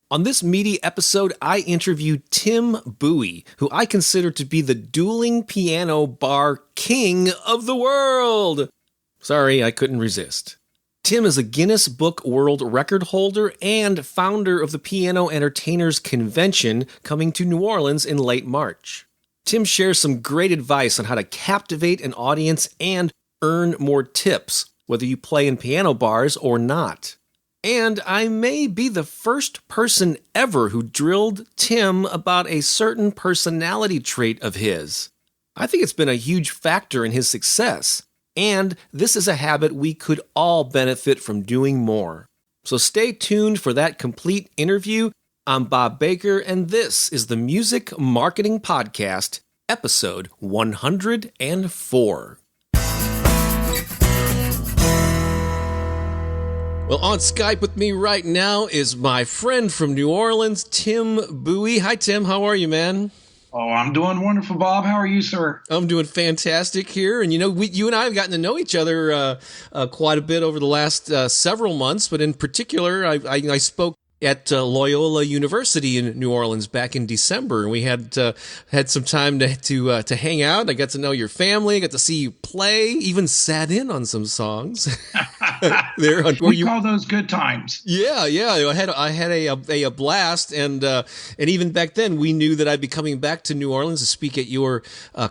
On this meaty episode, I interview Tim Buie, who I consider to be the dueling piano bar king of the world. Sorry, I couldn't resist. Tim is a Guinness Book World Record holder and founder of the Piano Entertainers Convention coming to New Orleans in late March. Tim shares some great advice on how to captivate an audience and earn more tips, whether you play in piano bars or not. And I may be the first person ever who drilled Tim about a certain personality trait of his. I think it's been a huge factor in his success, and this is a habit we could all benefit from doing more. So stay tuned for that complete interview. I'm Bob Baker, and this is the Music Marketing Podcast, episode 104. Well, on Skype with me right now is my friend from New Orleans, Tim Buie. Hi, Tim. How are you, man? Oh, I'm doing wonderful, Bob. How are you, sir? I'm doing fantastic here. And, you and I have gotten to know each other quite a bit over the last several months. But in particular, I spoke at Loyola University in New Orleans back in December, and we had some time to hang out. I got to know your family, I got to see you play, even sat in on some songs. We call those good times. Yeah. I had a blast, and even back then we knew that I'd be coming back to New Orleans to speak at your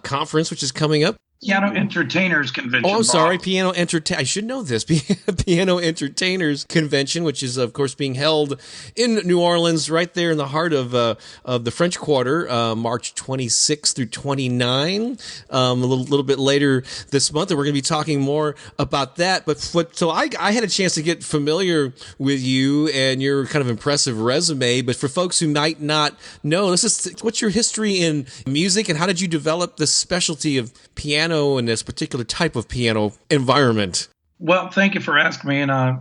conference, which is coming up. Piano Entertainers Convention. Oh, I'm sorry, I should know this. Piano Entertainers Convention, which is, of course, being held in New Orleans, right there in the heart of the French Quarter, March 26th through 29. A little bit later this month, and we're going to be talking more about that. So I had a chance to get familiar with you and your kind of impressive resume. But for folks who might not know, what's your history in music, and how did you develop the specialty of piano and this particular type of piano environment? Well, thank you for asking me, and I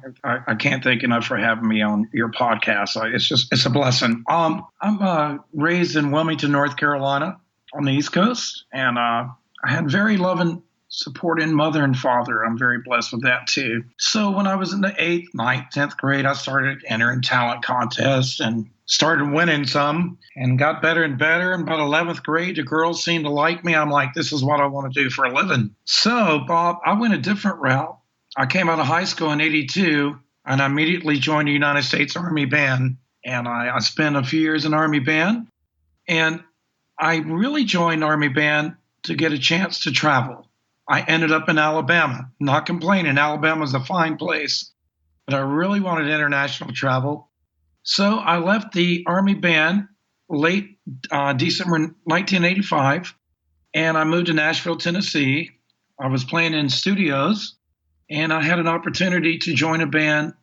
can't thank enough for having me on your podcast. It's a blessing. I'm raised in Wilmington, North Carolina, on the East Coast, and I had very loving, supporting mother and father. I'm very blessed with that too. So when I was in the 8th, 9th, 10th grade, I started entering talent contests and started winning some and got better and better. And about 11th grade, the girls seemed to like me. I'm like, this is what I want to do for a living. So, Bob, I went a different route. I came out of high school in 82, and I immediately joined the United States Army Band. And I spent a few years in Army Band. And I really joined Army Band to get a chance to travel. I ended up in Alabama. Not complaining. Alabama's a fine place. But I really wanted international travel. So I left the Army Band late December 1985, and I moved to Nashville, Tennessee. I was playing in studios, and I had an opportunity to join a band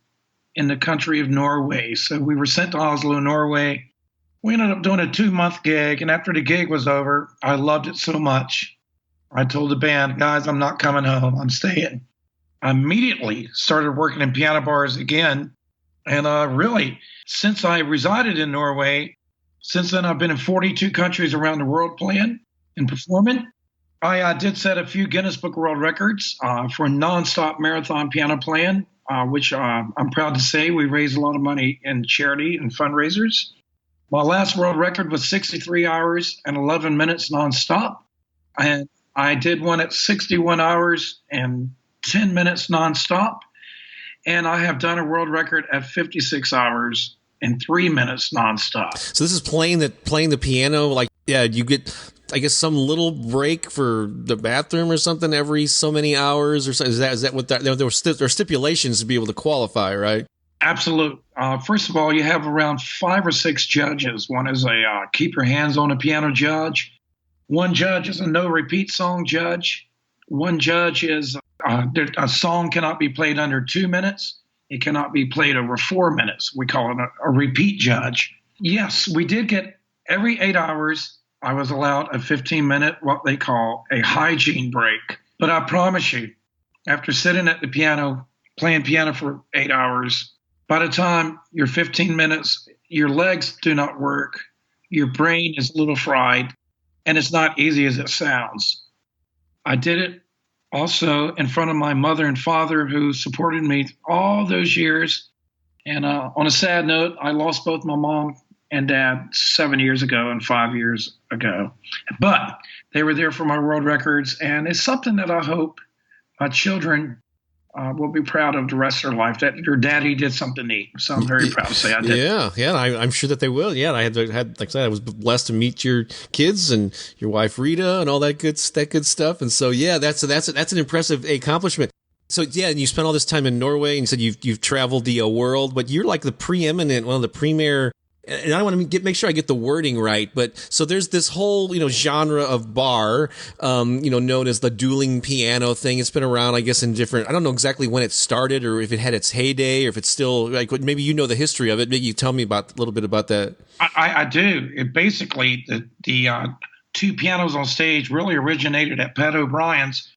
in the country of Norway. So we were sent to Oslo, Norway. We ended up doing a 2-month gig, and after the gig was over, I loved it so much. I told the band, guys, I'm not coming home. I'm staying. I immediately started working in piano bars again, and really, since I resided in Norway, since then I've been in 42 countries around the world playing and performing. I did set a few Guinness Book World Records for nonstop marathon piano playing, which I'm proud to say we raised a lot of money in charity and fundraisers. My last world record was 63 hours and 11 minutes nonstop. And I did one at 61 hours and 10 minutes nonstop. And I have done a world record at 56 hours and 3 minutes nonstop. So this is playing the piano, like, yeah, you get, I guess, some little break for the bathroom or something every so many hours, or so. Is that what that? There are stipulations to be able to qualify, right? Absolutely. First of all, you have around 5 or 6 judges. One is a keep your hands on a piano judge. One judge is a no repeat song judge. One judge is a song cannot be played under 2 minutes. It cannot be played over 4 minutes. We call it a repeat judge. Yes, we did get every 8 hours. I was allowed a 15-minute, what they call a hygiene break. But I promise you, after sitting at the piano, playing piano for 8 hours, by the time you're 15 minutes, your legs do not work. Your brain is a little fried, and it's not easy as it sounds. I did it also in front of my mother and father, who supported me all those years And on a sad note, I lost both my mom and dad 7 years ago and 5 years ago. But they were there for my world records, and it's something that I hope my children will be proud of the rest of their life, that their daddy did something neat. So I'm very proud to say I did. Yeah, I'm sure that they will. Yeah, I had like I said, I was blessed to meet your kids and your wife Rita and all that good stuff. And so yeah, that's an impressive accomplishment. So yeah, and you spent all this time in Norway, and you said you've traveled the world, but you're like the preeminent, one of the premier. And I want to make sure I get the wording right, but so there's this whole, genre of bar, known as the dueling piano thing. It's been around, I guess, in different, I don't know exactly when it started or if it had its heyday or if it's still like, maybe you know the history of it. Maybe you tell me a little bit about that. I do. It basically, the two pianos on stage really originated at Pat O'Brien's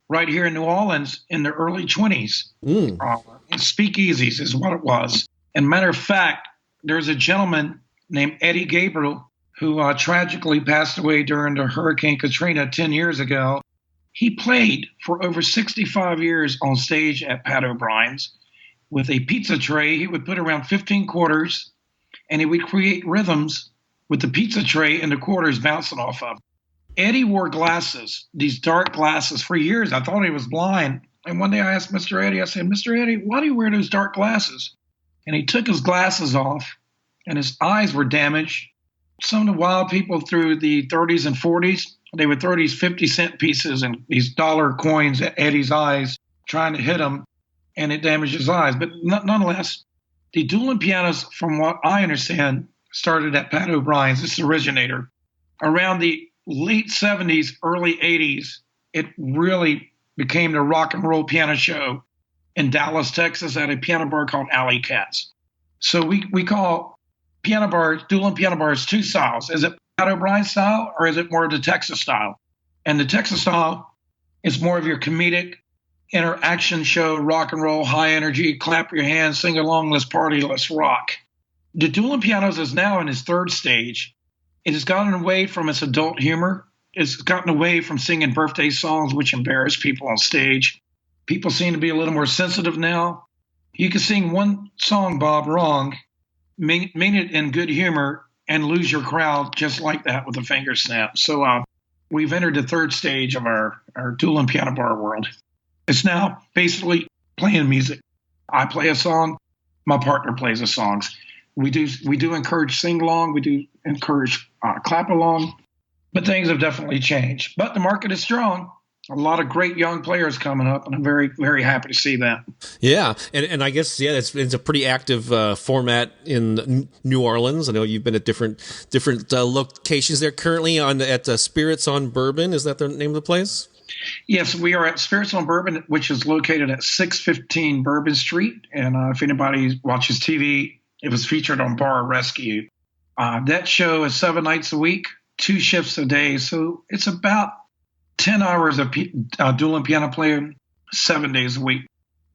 right here in New Orleans in the early 20s. Speakeasies is what it was. And matter of fact, there's a gentleman named Eddie Gabriel who tragically passed away during the Hurricane Katrina 10 years ago. He played for over 65 years on stage at Pat O'Brien's with a pizza tray. He would put around 15 quarters, and he would create rhythms with the pizza tray and the quarters bouncing off of. Eddie wore glasses, these dark glasses, for years. I thought he was blind. And one day I asked Mr. Eddie, I said, Mr. Eddie, why do you wear those dark glasses? And he took his glasses off, and his eyes were damaged. Some of the wild people through the 30s and 40s, they would throw these 50-cent pieces and these dollar coins at Eddie's eyes, trying to hit him, and it damaged his eyes. But nonetheless, the dueling pianos, from what I understand, started at Pat O'Brien's. This is the originator. Around the late 70s, early 80s, it really became the rock and roll piano show in Dallas, Texas, at a piano bar called Alley Cats. So we call piano bars, dueling piano bars, two styles. Is it Pat O'Brien style, or is it more of the Texas style? And the Texas style is more of your comedic interaction show, rock and roll, high energy, clap your hands, sing along, let's party, let's rock. The dueling pianos is now in its third stage. It has gotten away from its adult humor. It's gotten away from singing birthday songs, which embarrass people on stage. People seem to be a little more sensitive now. You can sing one song, Bob, wrong, mean it in good humor, and lose your crowd just like that with a finger snap. So we've entered the third stage of our dueling piano bar world. It's now basically playing music. I play a song, my partner plays the songs. We do encourage sing along, we do encourage clap along, but things have definitely changed. But the market is strong. A lot of great young players coming up, and I'm very, very happy to see that. Yeah, and I guess it's a pretty active format in New Orleans. I know you've been at different locations there. Currently at Spirits on Bourbon. Is that the name of the place? Yes, we are at Spirits on Bourbon, which is located at 615 Bourbon Street. And if anybody watches TV, it was featured on Bar Rescue. That show is 7 nights a week, 2 shifts a day, so it's about 10 hours of dueling piano playing 7 days a week.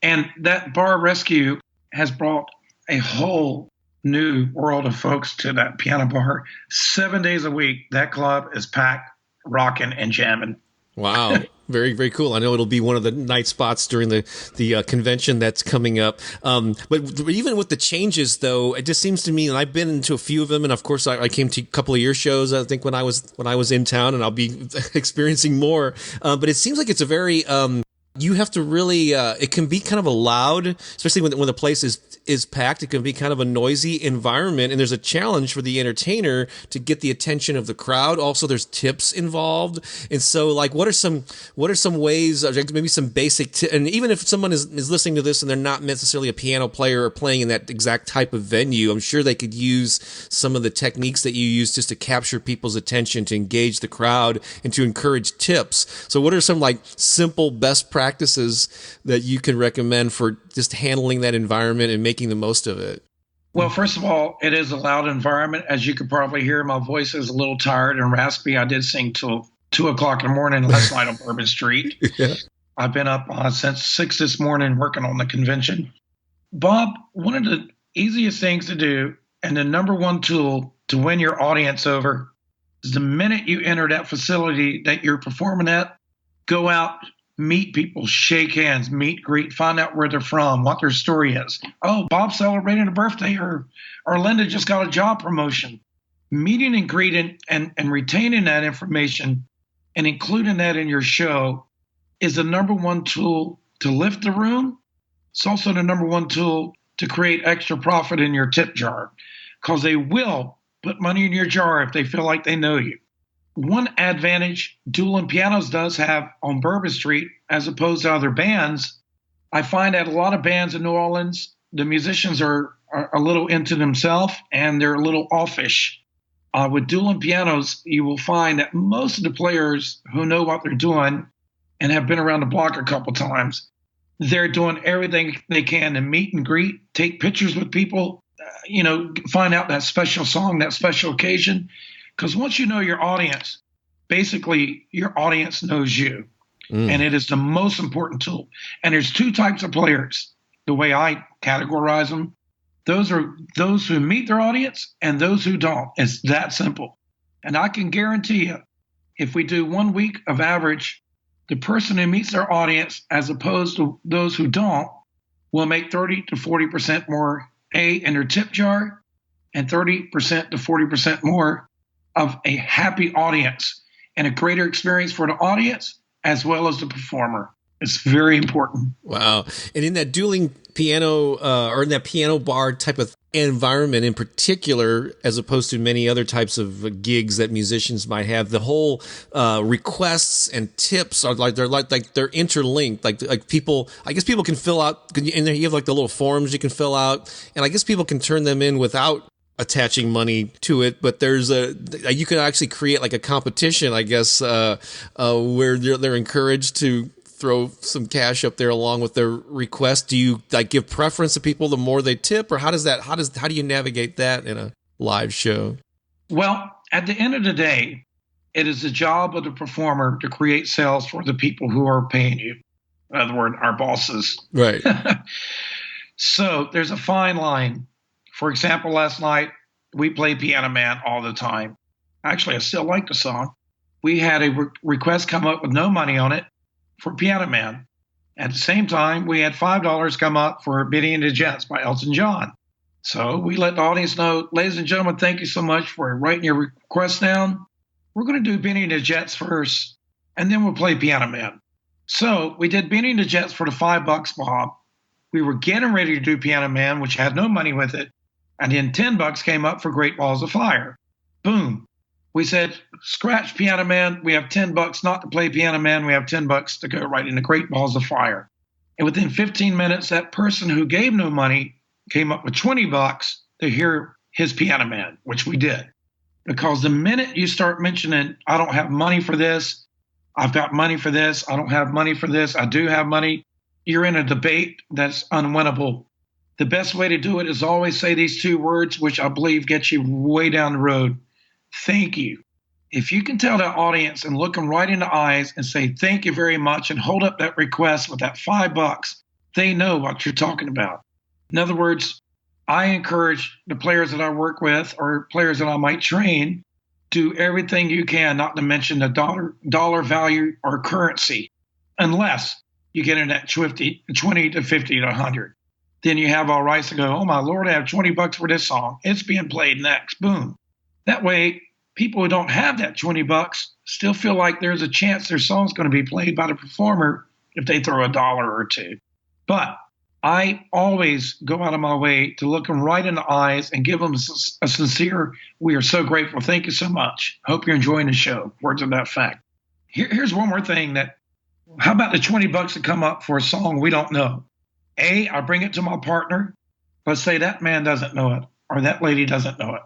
And that Bar Rescue has brought a whole new world of folks to that piano bar. 7 days a week, that club is packed, rocking, and jamming. Wow. Very, very cool. I know it'll be one of the night spots during the convention that's coming up. But even with the changes, though, it just seems to me, and I've been to a few of them, and of course I came to a couple of your shows, I think, when I was in town, and I'll be experiencing more. But it seems like it's a very you have to really it can be kind of a loud, especially when the place is packed. It can be kind of a noisy environment, and there's a challenge for the entertainer to get the attention of the crowd. Also, there's tips involved, and so like what are some ways, maybe some basic and even if someone is listening to this and they're not necessarily a piano player or playing in that exact type of venue, I'm sure they could use some of the techniques that you use just to capture people's attention, to engage the crowd, and to encourage tips. So what are some like simple best practices that you can recommend for just handling that environment and making the most of it? Well, first of all, it is a loud environment. As you could probably hear, my voice is a little tired and raspy. I did sing till 2 o'clock in the morning last night on Bourbon Street. Yeah. I've been up since 6 this morning working on the convention. Bob, one of the easiest things to do and the number one tool to win your audience over is the minute you enter that facility that you're performing at, go out meet people, shake hands, meet, greet, find out where they're from, what their story is. Oh, Bob's celebrating a birthday, or Linda just got a job promotion. Meeting and greeting and retaining that information and including that in your show is the number one tool to lift the room. It's also the number one tool to create extra profit in your tip jar, because they will put money in your jar if they feel like they know you. One advantage Dueling Pianos does have on Bourbon Street, as opposed to other bands, I find that a lot of bands in New Orleans, the musicians are a little into themselves and they're a little offish. With Dueling Pianos, you will find that most of the players who know what they're doing and have been around the block a couple times, they're doing everything they can to meet and greet, take pictures with people, find out that special song, that special occasion. Because once you know your audience, basically your audience knows you. And it is the most important tool. And there's two types of players, the way I categorize them. Those are those who meet their audience and those who don't. It's that simple. And I can guarantee you, if we do 1 week of average, the person who meets their audience as opposed to those who don't will make 30 to 40% more in their tip jar and 30% to 40% more of a happy audience and a greater experience for the audience as well as the performer. It's very important. Wow. And in that dueling piano or in that piano bar type of environment in particular, as opposed to many other types of gigs that musicians might have, the whole requests and tips are they're interlinked. Like people, I guess people can fill out, and you have like the little forms you can fill out, and I guess people can turn them in without attaching money to it, but there's you can actually create like a competition, I guess, where they're encouraged to throw some cash up there along with their request. Do you like give preference to people the more they tip, or how do you navigate that in a live show? Well, at the end of the day, it is the job of the performer to create sales for the people who are paying you. In other words, our bosses. Right. So there's a fine line. For example, last night, we played Piano Man all the time. Actually, I still like the song. We had a request come up with no money on it for Piano Man. At the same time, we had $5 come up for Benny and the Jets by Elton John. So we let the audience know, ladies and gentlemen, thank you so much for writing your request down. We're going to do Benny and the Jets first, and then we'll play Piano Man. So we did Benny and the Jets for the $5, Bob. We were getting ready to do Piano Man, which had no money with it. And then $10 came up for Great Balls of Fire. Boom. We said, scratch Piano Man. We have $10 not to play Piano Man. We have $10 to go right into Great Balls of Fire. And within 15 minutes, that person who gave no money came up with $20 to hear his Piano Man, which we did. Because the minute you start mentioning, I don't have money for this, I've got money for this, I don't have money for this, I do have money, you're in a debate that's unwinnable. The best way to do it is always say these two words, which I believe get you way down the road. Thank you. If you can tell that audience and look them right in the eyes and say, thank you very much, and hold up that request with that $5, they know what you're talking about. In other words, I encourage the players that I work with or players that I might train, do everything you can not to mention the dollar value or currency, unless you get in that 20 to 50 to 100. Then you have all rights to go, oh, my Lord, I have $20 for this song. It's being played next. Boom. That way, people who don't have that $20 still feel like there's a chance their song's going to be played by the performer if they throw $1 or $2. But I always go out of my way to look them right in the eyes and give them a sincere, we are so grateful. Thank you so much. Hope you're enjoying the show. Words of that fact. Here's one more thing how about the $20 that come up for a song we don't know? I bring it to my partner. Let's say that man doesn't know it or that lady doesn't know it.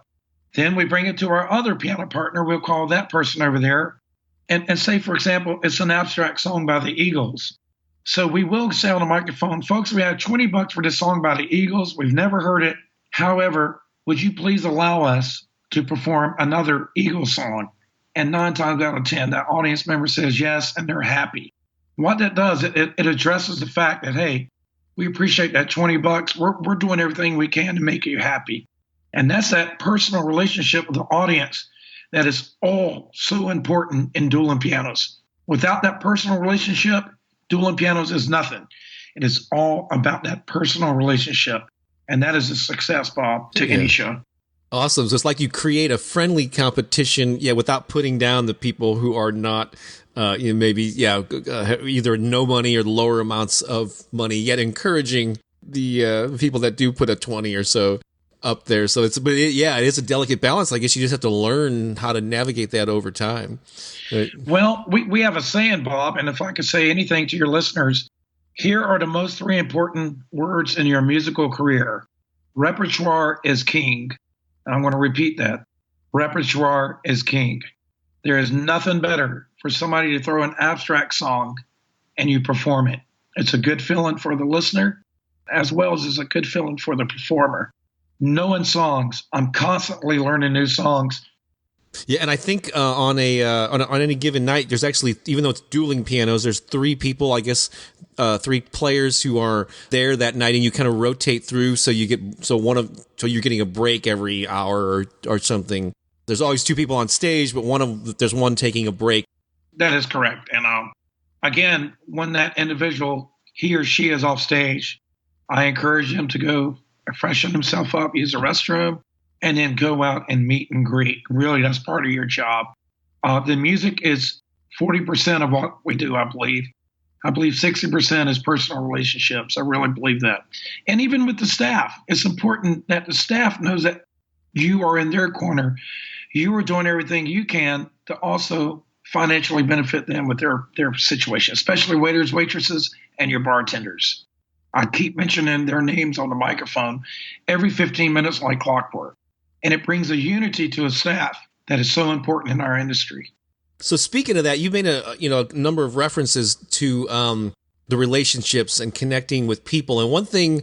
Then we bring it to our other piano partner. We'll call that person over there and say, for example, it's an abstract song by the Eagles. So we will say on the microphone, folks, we have $20 for this song by the Eagles. We've never heard it. However, would you please allow us to perform another Eagles song? And 9 times out of 10, that audience member says yes, and they're happy. What that does, it addresses the fact that, hey, we appreciate that $20. We're doing everything we can to make you happy. And that's that personal relationship with the audience that is all so important in dueling pianos. Without that personal relationship, dueling pianos is nothing. It is all about that personal relationship. And that is a success, Bob, to any show. Awesome. So it's like you create a friendly competition, without putting down the people who are not, either no money or lower amounts of money, yet encouraging the people that do put a 20 or so up there. So it is a delicate balance. I guess you just have to learn how to navigate that over time. Right? Well, we have a saying, Bob, and if I could say anything to your listeners, here are the most three important words in your musical career. Repertoire is king. And I'm going to repeat that. Repertoire is king. There is nothing better for somebody to throw an abstract song and you perform it. It's a good feeling for the listener as well as it's a good feeling for the performer. Knowing songs, I'm constantly learning new songs. Yeah, and I think on any given night, there's actually, even though it's dueling pianos, there's three people, I guess, three players who are there that night, and you kind of rotate through, so you're getting a break every hour or something. There's always two people on stage, but there's one taking a break. That is correct. And again, when that individual, he or she is off stage, I encourage him to go freshen himself up, use the restroom, and then go out and meet and greet. Really, that's part of your job. The music is 40% of what we do, I believe. I believe 60% is personal relationships. I really believe that. And even with the staff, it's important that the staff knows that you are in their corner. You are doing everything you can to also financially benefit them with their situation, especially waiters, waitresses, and your bartenders. I keep mentioning their names on the microphone every 15 minutes like clockwork. And it brings a unity to a staff that is so important in our industry. So speaking of that, you made a number of references to the relationships and connecting with people. And one thing,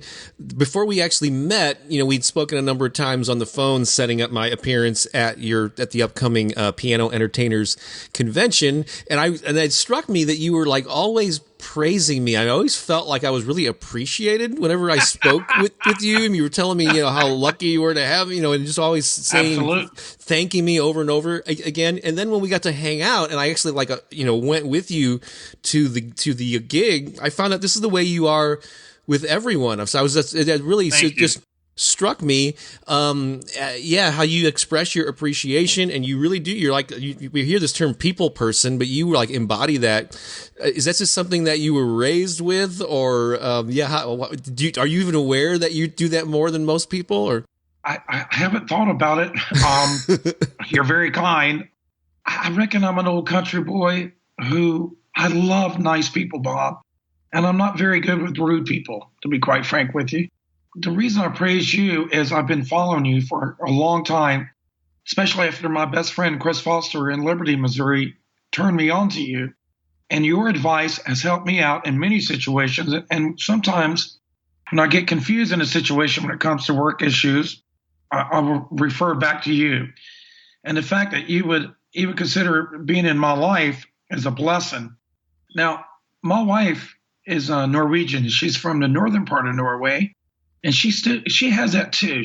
before we actually met, we'd spoken a number of times on the phone, setting up my appearance at the upcoming Piano Entertainers Convention. And it struck me that you were like always praising me. I always felt like I was really appreciated whenever I spoke with you, and you were telling me, how lucky you were to have, and just always saying, Absolutely. Thanking me over and over again. And then when we got to hang out, and I actually went with you to the gig, I found out this is the way you are with everyone. So it really just struck me, how you express your appreciation, and you really do. You're like, we hear this term people person, but you like embody that. Is that just something that you were raised with, or are you even aware that you do that more than most people? Or I haven't thought about it. You're very kind. I reckon I'm an old country boy who I love nice people, Bob, and I'm not very good with rude people, to be quite frank with you. The reason I praise you is I've been following you for a long time, especially after my best friend, Chris Foster in Liberty, Missouri, turned me on to you. And your advice has helped me out in many situations. And sometimes when I get confused in a situation when it comes to work issues, I will refer back to you. And the fact that you would even consider being in my life is a blessing. Now, my wife is Norwegian. She's from the northern part of Norway. And she has that too.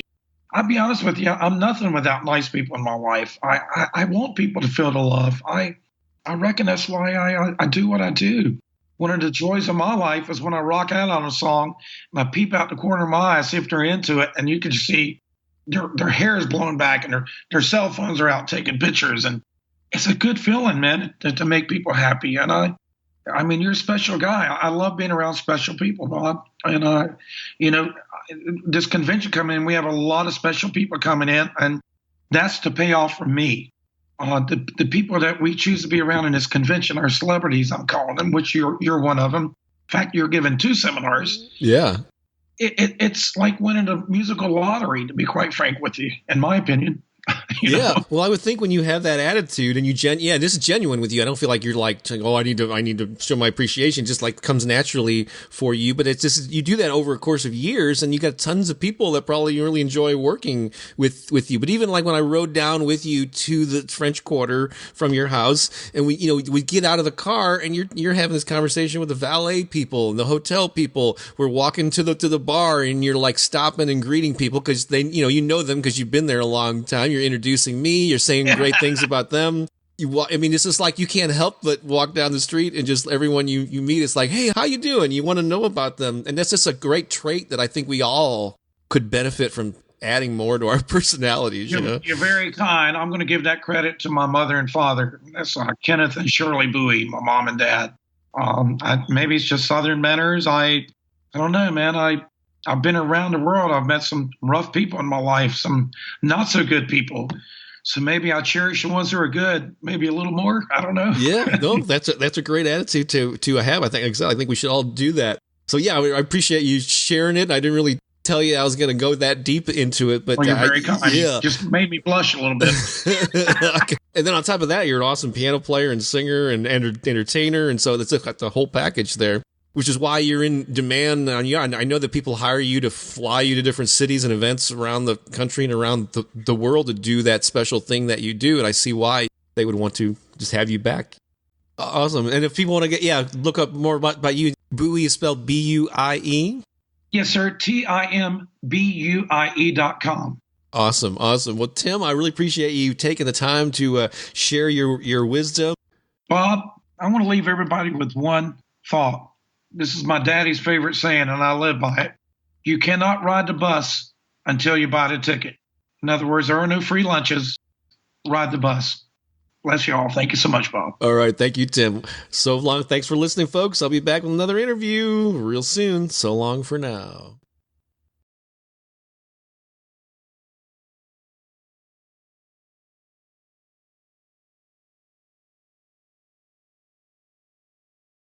I'll be honest with you, I'm nothing without nice people in my life. I want people to feel the love. I reckon that's why I do what I do. One of the joys of my life is when I rock out on a song and I peep out the corner of my eye, see if they're into it, and you can see their hair is blown back and their cell phones are out taking pictures. And it's a good feeling, man, to make people happy. And I mean, you're a special guy. I love being around special people, Bob. And, this convention coming in, we have a lot of special people coming in, and that's the payoff from me. The people that we choose to be around in this convention are celebrities, I'm calling them, which you're one of them. In fact, you're giving 2 seminars. Yeah. It's like winning a musical lottery, to be quite frank with you, in my opinion. Yeah. Well, I would think when you have that attitude and this is genuine with you. I don't feel like you're like, oh, I need to show my appreciation. Just like comes naturally for you. But it's just, you do that over a course of years, and you got tons of people that probably really enjoy working with you. But even like when I rode down with you to the French Quarter from your house, and we get out of the car, and you're having this conversation with the valet people and the hotel people. We're walking to the bar, and you're like stopping and greeting people because they, you know them because you've been there a long time. You're introducing me. You're saying great things about them. I mean, it's just like you can't help but walk down the street and just everyone you meet, it's like, hey, how you doing? You want to know about them. And that's just a great trait that I think we all could benefit from adding more to our personalities. You're very kind. I'm going to give that credit to my mother and father. That's Kenneth and Shirley Buie, my mom and dad. Maybe it's just Southern manners. I don't know, man. I've been around the world. I've met some rough people in my life, some not so good people. So maybe I cherish the ones who are good, maybe a little more. I don't know. Yeah, no, that's a great attitude to have. I think we should all do that. So yeah, I appreciate you sharing it. I didn't really tell you I was going to go that deep into it, but you're very kind. Yeah, just made me blush a little bit. Okay. And then on top of that, you're an awesome piano player and singer and entertainer, and so that's the whole package there. Which is why you're in demand. I know that people hire you to fly you to different cities and events around the country and around the world to do that special thing that you do. And I see why they would want to just have you back. Awesome. And if people want to look up more about you, Buie is spelled Buie? Yes, sir. TIMBUIE.com. Awesome. Well, Tim, I really appreciate you taking the time to share your wisdom. Bob, I want to leave everybody with one thought. This is my daddy's favorite saying, and I live by it. You cannot ride the bus until you buy the ticket. In other words, there are no free lunches. Ride the bus. Bless you all. Thank you so much, Bob. All right. Thank you, Tim. So long. Thanks for listening, folks. I'll be back with another interview real soon. So long for now.